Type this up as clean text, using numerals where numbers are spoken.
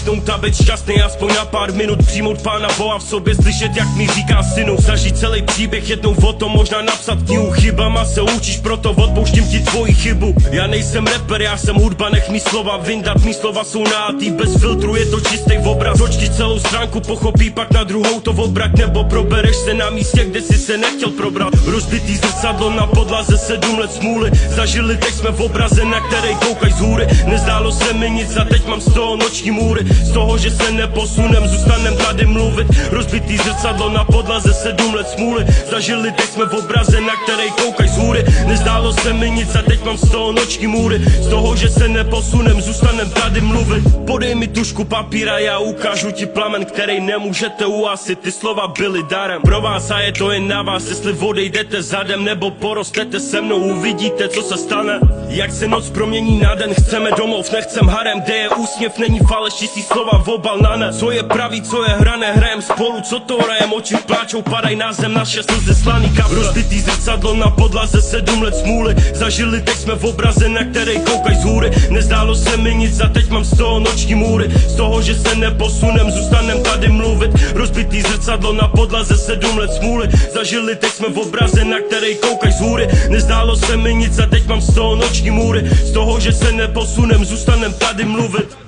zdechnout a být šťastný aspoň na pár minut, přijmout Pána Boha v sobě, slyšet jak mi říká synu, zažít celý příběh jednou o tom, možná napsat knihu, chybama se učíš, proto odpouštím ti tvoji chybu. Já nejsem rapper, já jsem hudba, nech mi slova vyndat, mý slova jsou nátý, bez filtru je to čistý obraz. Dočti celou stránku, pochopí, pak na druhou to obrak, nebo probereš se na místě, kde si se nechtěl probrat. Rozbitý zrcadlo na podlaze, 7 let smůly, zažili teď jsme v obraze, na který koukaj z hůry. Nezdálo se mi nic a teď mám z toho noční můry, z toho, že se neposunem, zůstanem tady mluvit. Rozbitý zrcadlo na podlaze, 7 let smůly, zažili teď jsme v obraze, na který koukaj z hůry. Nezdálo se mi nic a teď mám z toho noční můry, z toho, že se neposunem, zůstanem tady mluvit. Podej mi tušku papíra, já ukážu ti plamen, který nemůžete uhasit, ty slova byly darem pro vás a je to jen na vás, jestli odejdete zadem nebo porostete se mnou, uvidíte, co se stane. Jak se noc promění na den, chceme domov, nechcem harem, kde je úsměv, není faleš, čistý slova v obal na ne. Co je pravý, co je hrané, hrajem spolu, co to hrajem, oči pláčou, padaj na zem, naše slzy slaný kapsle. Rozbitý zrcadlo na podlaze, 7 let smůly, zažili teď jsme v obraze, na který koukaj z hůry. Nezdálo se mi nic a teď mám z toho noční můry, z toho, že se neposunem, zůstanem tady mluvit. Rozbitý zrcadlo na podlaze, 7 let smůly, zažili teď jsme v obraze, na který koukaj z hůry. Nezdálo se mi nic a teď mám z toho noční můry, z toho, že se neposunem, zůstanem tady mluvit.